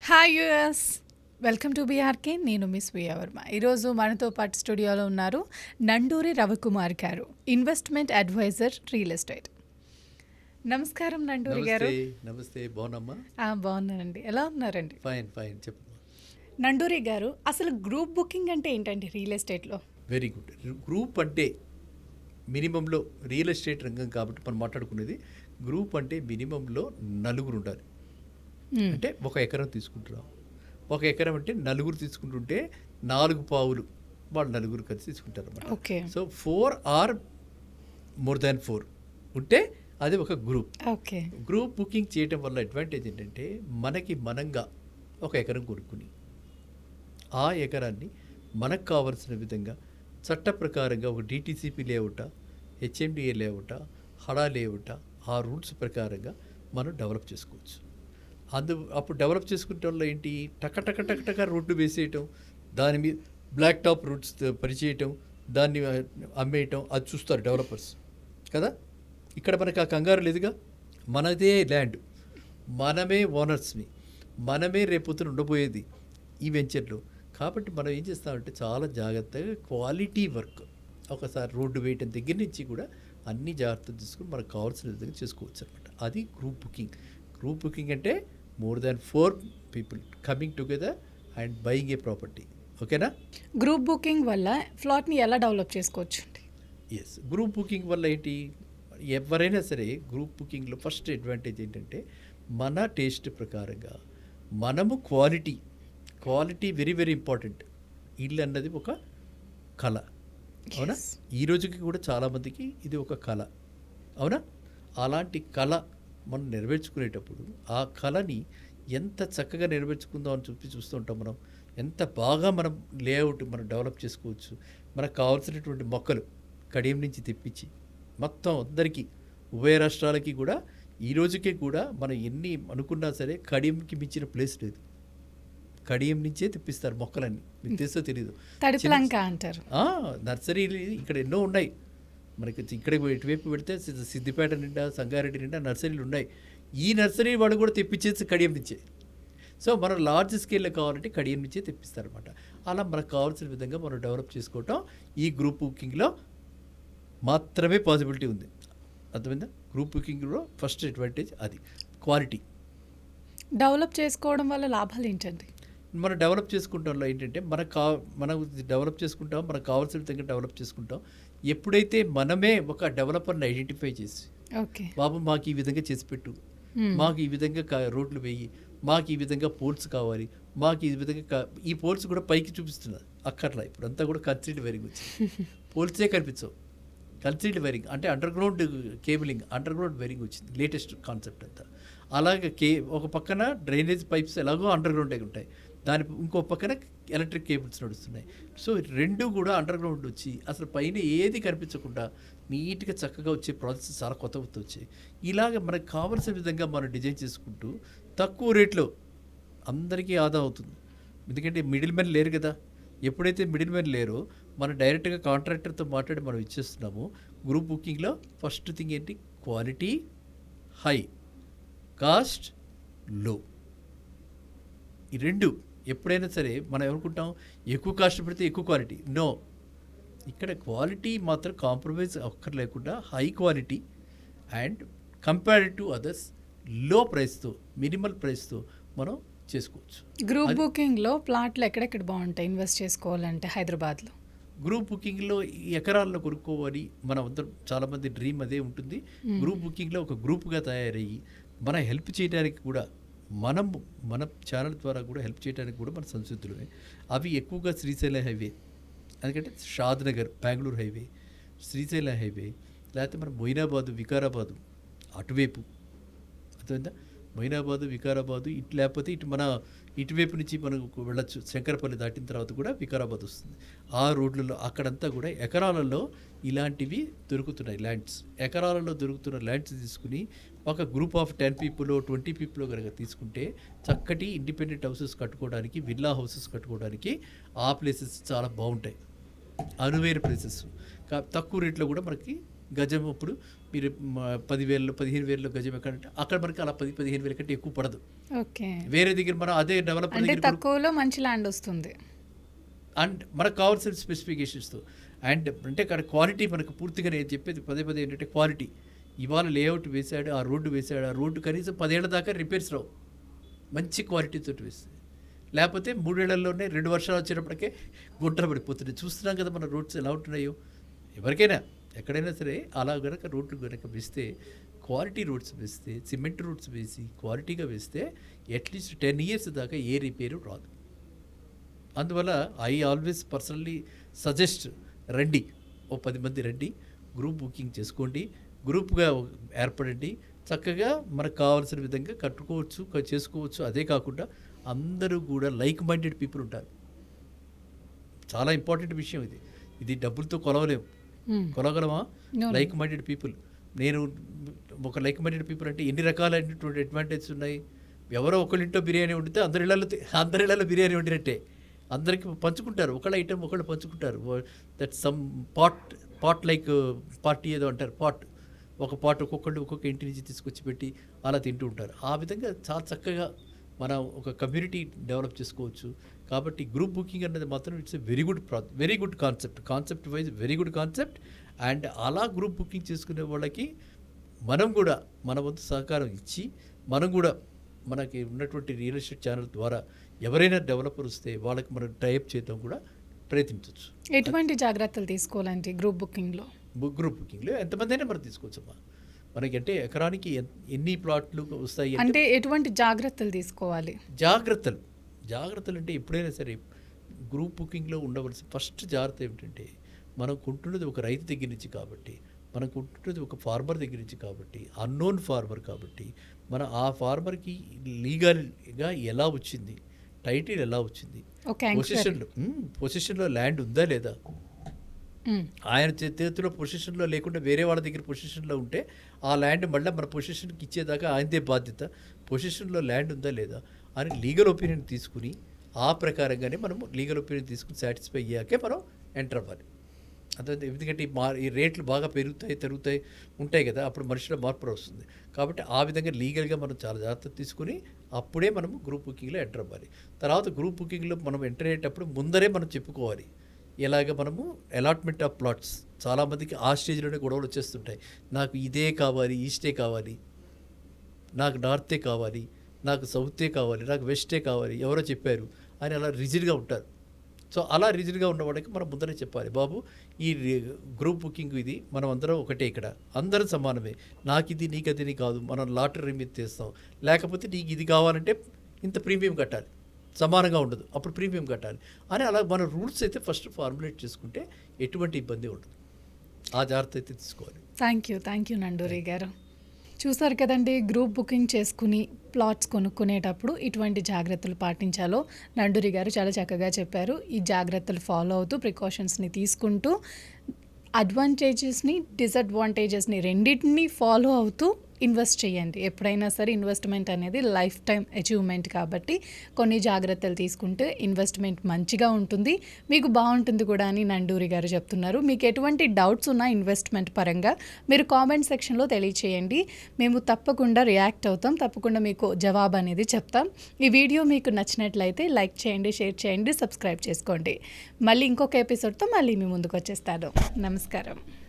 Hi US welcome to BRK. నేను miss వియావర్మ. ఈరోజు మనతో పాటు స్టూడియోలో ఉన్నారు నండూరి రవికుమార్ గారు, ఇన్వెస్ట్మెంట్ అడ్వైజర్, రియల్ ఎస్టేట్. నమస్కారం నండూరి గారు. నమస్తే. బాగున్నామ్మా? బాగున్నానండి. ఎలా ఉన్నారండి? Fine fine. చెప్పు నండూరి గారు, అసలు గ్రూప్ బుకింగ్ అంటే ఏంటండి రియల్ ఎస్టేట్లో? Very good. గ్రూప్ అంటే మినిమంలో రియల్ ఎస్టేట్ రంగం కాబట్టి మనం మాట్లాడుకునేది గ్రూప్ అంటే మినిమంలో నలుగురు ఉండాలి. అంటే ఒక ఎకరం తీసుకుంటున్నాం. ఒక ఎకరం అంటే నలుగురు తీసుకుంటుంటే 4 పావులు వాళ్ళు నలుగురు కలిసి తీసుకుంటారు అన్నమాట. Okay. So 4 or more than 4 ఉంటే అది ఒక గ్రూప్. ఓకే. గ్రూప్ బుకింగ్ చేయడం వల్ల అడ్వాంటేజ్ ఏంటంటే మనకి మనంగా ఒక ఎకరం కొనుక్కుని ఆ ఎకరాన్ని మనకు కావలసిన విధంగా చట్ట ప్రకారంగా ఒక డిటిసిపి లేఅవుటా, హెచ్ఎండిఏ లేఅవుటా, హడా లేఅవుటా, ఆ రూల్స్ ప్రకారంగా మనం డెవలప్ చేసుకోవచ్చు. అప్పుడు డెవలప్ చేసుకుంటే వల్ల ఏంటి, టక రోడ్డు వేసేయటం, దాని మీద బ్లాక్ టాప్ రూట్స్ పరిచేయటం, దాన్ని అమ్మేయటం, అది చూస్తారు డెవలపర్స్ కదా. ఇక్కడ మనకు ఆ కంగారు లేదుగా. మనదే ల్యాండ్, మనమే ఓనర్స్ని, మనమే రేపొద్దున ఉండబోయేది ఈ వెంచర్లో. కాబట్టి మనం ఏం చేస్తామంటే చాలా జాగ్రత్తగా క్వాలిటీ వర్క్, ఒకసారి రోడ్డు వేయటం దగ్గర నుంచి కూడా అన్ని జాగ్రత్తలు తీసుకుని మనకు కావాల్సిన విధంగా చేసుకోవచ్చు అనమాట. అది గ్రూప్ బుకింగ్. గ్రూప్ బుకింగ్ అంటే more than 4 people coming together and buying A property. ఓకేనా? గ్రూప్ బుకింగ్ వల్ల ఫ్లాట్ని ఎలా డెవలప్ చేసుకోవచ్చు? ఎస్, గ్రూప్ బుకింగ్ వల్ల ఏంటి, ఎవరైనా సరే గ్రూప్ బుకింగ్లో ఫస్ట్ అడ్వాంటేజ్ ఏంటంటే మన టేస్ట్ ప్రకారంగా మనము క్వాలిటీ వెరీ వెరీ ఇంపార్టెంట్. ఇల్లు అన్నది ఒక కళ, అవునా? ఈ రోజుకి కూడా చాలామందికి ఇది ఒక కళ, అవునా? అలాంటి కళ మనం నెరవేర్చుకునేటప్పుడు ఆ కళని ఎంత చక్కగా నెరవేర్చుకుందాం అని చూస్తుంటాం. మనం ఎంత బాగా మనం లేఅవుట్ మనం డెవలప్ చేసుకోవచ్చు. మనకు కావాల్సినటువంటి మొక్కలు కడియం నుంచి తెప్పించి మొత్తం అందరికీ, ఉభయ రాష్ట్రాలకి కూడా ఈ రోజుకే కూడా మనం ఎన్ని అనుకున్నా సరే కడియంకి మించిన ప్లేస్ లేదు. కడియం నుంచే తెప్పిస్తారు మొక్కలన్నీ. మీకు తెలుసో తెలీదు, తడిపలంక అంటారు. నర్సరీలు ఇక్కడ ఎన్నో ఉన్నాయి. మనకి ఇక్కడ ఇటువైపు పెడితే సిద్దిపేట నిండా, సంగారెడ్డి నిండా నర్సరీలు ఉన్నాయి. ఈ నర్సరీ వాళ్ళు కూడా తెప్పించేసి కడియం నుంచే. సో మనం లార్జ్ స్కేల్లో కావాలంటే కడియం నుంచే తెప్పిస్తారనమాట. అలా మనకు కావాల్సిన విధంగా మనం డెవలప్ చేసుకోవటం ఈ గ్రూప్ బుకింగ్లో మాత్రమే పాసిబిలిటీ ఉంది. అర్థమైందా? గ్రూప్ బుకింగ్లో ఫస్ట్ అడ్వాంటేజ్ అది క్వాలిటీ. డెవలప్ చేసుకోవడం వల్ల లాభాలు ఏంటండి? మనం డెవలప్ చేసుకుంటాంలో ఏంటంటే మనం డెవలప్ చేసుకుంటాం, మనకు కావాల్సిన విధంగా డెవలప్ చేసుకుంటాం. ఎప్పుడైతే మనమే ఒక డెవలపర్ని ఐడెంటిఫై చేసి, ఓకే బాబు మాకు ఈ విధంగా చేసి పెట్టు, మాకు ఈ విధంగా రోడ్లు వేయి, మాకు ఈ విధంగా పోల్స్ కావాలి, మాకు ఈ విధంగా ఈ పోల్స్ కూడా పైకి చూపిస్తున్నారు అక్కర్లా. ఇప్పుడు అంతా కూడా కన్సీల్డ్ వైరింగ్ వచ్చింది. పోల్సే కనిపించవు. కన్సీల్డ్ వైరింగ్ అంటే under ground cabling, under ground wiring వచ్చింది, లేటెస్ట్ కాన్సెప్ట్ అంతా. అలాగే ఒక పక్కన డ్రైనేజ్ పైప్స్ ఎలాగో అండర్ గ్రౌండే ఉంటాయి, దాని ఇంకో పక్కన ఎలక్ట్రిక్ కేబుల్స్ నడుస్తున్నాయి. సో రెండు కూడా అండర్ గ్రౌండ్ వచ్చి అసలు పైన ఏది కనిపించకుండా నీట్గా చక్కగా వచ్చే ప్రాసెస్ చాలా కొత్త వచ్చాయి. ఇలాగ మనకు కావాల్సిన విధంగా మనం డిజైన్ చేసుకుంటూ తక్కువ రేట్లో అందరికీ ఆదా అవుతుంది. ఎందుకంటే మిడిల్ మ్యాన్ లేరు కదా. ఎప్పుడైతే మిడిల్ మ్యాన్ లేరో మనం డైరెక్ట్గా కాంట్రాక్టర్తో మాట్లాడి మనం ఇచ్చేస్తున్నాము. గ్రూప్ బుకింగ్లో ఫస్ట్ థింగ్ ఏంటి, క్వాలిటీ హై, కాస్ట్ లో. ఈ రెండు ఎప్పుడైనా సరే మనం ఏమనుకుంటాం, ఎక్కువ కాస్ట్ పెడితే ఎక్కువ క్వాలిటీ. నో, ఇక్కడ క్వాలిటీ మాత్రం కాంప్రమైజ్ అక్కర్లేకుండా high quality and compared to others low ప్రైస్తో, మినిమల్ ప్రైస్తో మనం చేసుకోవచ్చు. గ్రూప్ బుకింగ్లో ప్లాట్లు ఎక్కడెక్కడ బాగుంటాయి ఇన్వెస్ట్ చేసుకోవాలంటే? హైదరాబాద్లో గ్రూప్ బుకింగ్లో ఈ ఎకరాల్లో కొనుక్కోవాలి మనం అందరం, చాలామంది డ్రీమ్ అదే ఉంటుంది. గ్రూప్ బుకింగ్లో ఒక గ్రూప్గా తయారయ్యి మన హెల్ప్ చేయడానికి కూడా, మన ఛానల్ ద్వారా కూడా హెల్ప్ చేయడానికి కూడా మన సంసిద్ధులమే. అవి ఎక్కువగా శ్రీశైలం హైవే, ఎందుకంటే షాద్ నగర్ బెంగళూరు హైవే, శ్రీశైలం హైవే, లేకపోతే మన మొయినాబాదు వికారాబాదు అటువైపు, అర్థమైందా? మొయినాబాదు వికారాబాదు ఇటు, లేకపోతే ఇటువైపు నుంచి మనకు వెళ్ళచ్చు. శంకరపల్లి దాటిన తర్వాత కూడా వికారాబాద్ వస్తుంది. ఆ రోడ్లలో అక్కడంతా కూడా ఎకరాలలో ఇలాంటివి దొరుకుతున్నాయి ల్యాండ్స్. ఎకరాలలో దొరుకుతున్న ల్యాండ్స్ తీసుకుని ఒక గ్రూప్ ఆఫ్ 10 పీపుల్ 20 పీపుల్ కనుక తీసుకుంటే చక్కటి ఇండిపెండెంట్ హౌసెస్ కట్టుకోవడానికి, విల్లా హౌసెస్ కట్టుకోవడానికి ఆ ప్లేసెస్ చాలా బాగుంటాయి. అనువైన ప్లేసెస్, తక్కువ రేట్లో కూడా మనకి గజం ఇప్పుడు మీరు 10,000 15,000 గజం ఎక్కడంటే అక్కడ మనకి అలా 10-15,000 కంటే ఎక్కువ పడదు. ఓకే. వేరే దగ్గర మనం అదే డెవలపర్ అంటే దగ్గర తక్కువలో మంచి ల్యాండ్ వస్తుంది. అండ్ మనకు కావాల్సిన స్పెసిఫికేషన్స్తో అండ్ అంటే అక్కడ క్వాలిటీ మనకు పూర్తిగా నేను చెప్పేది పదే ఏంటంటే క్వాలిటీ. ఇవాళ లేఅవుట్ వేశాడు, ఆ రోడ్డు కనీసం 10 ఏళ్ల దాకా రిపేర్స్ రావు, మంచి క్వాలిటీతో వేస్తే. లేకపోతే 3 ఏళ్లలోనే 2 వర్షాలు వచ్చేటప్పటికే గుంటలు పడిపోతున్నాయి. చూస్తున్నాం కదా మన రోడ్స్ ఎలా ఉంటున్నాయో. ఎవరికైనా ఎక్కడైనా సరే అలా కనుక రోడ్లు కనుక వేస్తే, క్వాలిటీ రోడ్స్ వేస్తే, సిమెంట్ రోడ్స్ వేసి క్వాలిటీగా వేస్తే అట్లీస్ట్ 10 years దాకా ఏ రిపేరు రాదు. అందువల్ల ఐ ఆల్వేస్ పర్సనల్లీ సజెస్ట్, రండి, ఓ 10 మంది రండి, గ్రూప్ బుకింగ్ చేసుకోండి, గ్రూప్గా ఏర్పడండి, చక్కగా మనకు కావాల్సిన విధంగా కట్టుకోవచ్చు, చేసుకోవచ్చు. అదే కాకుండా అందరూ కూడా లైక్ మైండెడ్ పీపుల్ ఉంటారు. చాలా ఇంపార్టెంట్ విషయం ఇది డబ్బులతో కొలగలమా? Like minded people. నేను ఒక లైక్ మైండెడ్ పీపుల్ అంటే ఎన్ని రకాలైనటువంటి అడ్వాంటేజెస్ ఉన్నాయి. ఎవరో ఒకళ్ళింటో బిర్యానీ వండితే అందరి ఇళ్లలో బిర్యానీ వండినట్టే. అందరికి పంచుకుంటారు, ఒకళ్ళ ఐటెం ఒకళ్ళు పంచుకుంటారు. That some potluck party ఏదో అంటారు, ఒక పాట్ ఒక్కొక్క ఇంటి నుంచి తీసుకొచ్చి పెట్టి అలా తింటూ ఉంటారు. ఆ విధంగా చాలా చక్కగా మనం ఒక కమ్యూనిటీ డెవలప్ చేసుకోవచ్చు. కాబట్టి గ్రూప్ బుకింగ్ అనేది మాత్రం it's very good concept wise very good concept. And అలా గ్రూప్ బుకింగ్ చేసుకునే వాళ్ళకి మనం కూడా మన వంతు సహకారం ఇచ్చి, మనం కూడా మనకి ఉన్నటువంటి రియల్ ఎస్టేట్ ఛానల్ ద్వారా ఎవరైనా డెవలపర్ వస్తే వాళ్ళకి మనం టైప్ చేయడం కూడా ప్రయత్నించవచ్చు. ఎటువంటి జాగ్రత్తలు తీసుకోవాలంటే గ్రూప్ బుకింగ్లో ఎంతమంది అయినా మనం తీసుకోవచ్చమ్మా. మనకి అంటే ఎకరానికి ఎన్ని ప్లాట్లు వస్తాయి అంటే ఎటువంటి జాగ్రత్తలు తీసుకోవాలి? జాగ్రత్తలు అంటే ఎప్పుడైనా సరే గ్రూప్ బుకింగ్లో ఉండవలసిన ఫస్ట్ జాగ్రత్త ఏమిటంటే, మనం కొంటున్నది ఒక రైతు దగ్గర నుంచి కాబట్టి, మనం కొంటున్నది ఒక ఫార్మర్ దగ్గర నుంచి కాబట్టి, అన్నోన్ ఫార్మర్ కాబట్టి, మన ఆ ఫార్మర్కి లీగల్గా ఎలా వచ్చింది, టైటిల్ ఎలా వచ్చింది, పొజిషన్లో ల్యాండ్ ఉందా లేదా, ఆయన చేతిలో పొజిషన్లో లేకుండా వేరే వాళ్ళ దగ్గర పొజిషన్లో ఉంటే ఆ ల్యాండ్ మళ్ళీ మన పొజిషన్కి ఇచ్చేదాకా ఆయనదే బాధ్యత. పొజిషన్లో ల్యాండ్ ఉందా లేదా అని లీగల్ ఒపీనియన్ తీసుకుని, ఆ ప్రకారంగానే మనం లీగల్ ఒపీనియన్ తీసుకుని సాటిస్ఫై అయ్యాకే మనం ఎంటర్ అవ్వాలి. అదే ఎందుకంటే ఈ రేట్లు బాగా తరుగుతాయి ఉంటాయి కదా, అప్పుడు మనుషుల మార్పు వస్తుంది. కాబట్టి ఆ విధంగా లీగల్గా మనం చాలా జాగ్రత్త తీసుకుని అప్పుడే మనం గ్రూప్ బుకింగ్లో ఎంటర్ అవ్వాలి. తర్వాత గ్రూప్ బుకింగ్లో మనం ఎంటర్ అయ్యేటప్పుడు ముందరే మనం చెప్పుకోవాలి, ఎలాగ మనము అలాట్మెంట్ ఆఫ్ ప్లాట్స్. చాలామందికి ఆ స్టేజ్లోనే గొడవలు వచ్చేస్తుంటాయి. నాకు ఇదే కావాలి, ఈస్టే కావాలి, నాకు నార్తే కావాలి, నాకు సౌతే కావాలి, నాకు వెస్టే కావాలి, ఎవరో చెప్పారు అని అలా రిజిడ్గా ఉంటారు. సో అలా రిజిడ్గా ఉన్న వాళ్ళకి మనం ముందరే చెప్పాలి, బాబు ఈ గ్రూప్ బుకింగ్ ఇది మనం అందరం ఒకటే, ఇక్కడ అందరం సమానమే, నాకు ఇది నీకు అది కాదు, మనం లాటరీ మీద తీస్తాం, లేకపోతే నీకు ఇది కావాలంటే ఇంత ప్రీమియం కట్టాలి, సమానంగా ఉండదు, అప్పుడు ప్రీమియం కట్టాలి అని అలా మన రూల్స్ అయితే ఫస్ట్ ఫార్ములేట్ చేసుకుంటే ఎటువంటి ఇబ్బంది ఉండదు. ఆ జాగ్రత్త అయితే తీసుకోవాలి. థ్యాంక్ యూ నండూరి గారు. చూసారు కదండి, గ్రూప్ బుకింగ్ చేసుకుని ప్లాట్స్ కొనుక్కునేటప్పుడు ఇటువంటి జాగ్రత్తలు పాటించాలో నండూరి గారు చాలా చక్కగా చెప్పారు. ఈ జాగ్రత్తలు ఫాలో అవుతూ ప్రికాషన్స్ని తీసుకుంటూ అడ్వాంటేజెస్ని డిసడ్వాంటేజెస్ని రెండింటినీ ఫాలో అవుతూ ఇన్వెస్ట్ చేయండి. ఎప్పుడైనా సరే ఇన్వెస్ట్మెంట్ అనేది లైఫ్ టైం అచీవ్మెంట్ కాబట్టి కొన్ని జాగ్రత్తలు తీసుకుంటే ఇన్వెస్ట్మెంట్ మంచిగా ఉంటుంది, మీకు బాగుంటుంది కూడా అని నండూరి గారు చెప్తున్నారు. మీకు ఎటువంటి డౌట్స్ ఉన్నా ఇన్వెస్ట్మెంట్ పరంగా మీరు కామెంట్ సెక్షన్లో తెలియచేయండి, మేము తప్పకుండా రియాక్ట్ అవుతాం, తప్పకుండా మీకు జవాబు అనేది చెప్తాం. ఈ వీడియో మీకు నచ్చినట్లయితే లైక్ చేయండి, షేర్ చేయండి, సబ్స్క్రైబ్ చేసుకోండి. మళ్ళీ ఇంకొక ఎపిసోడ్తో మళ్ళీ మీ ముందుకు వచ్చేస్తాను. నమస్కారం.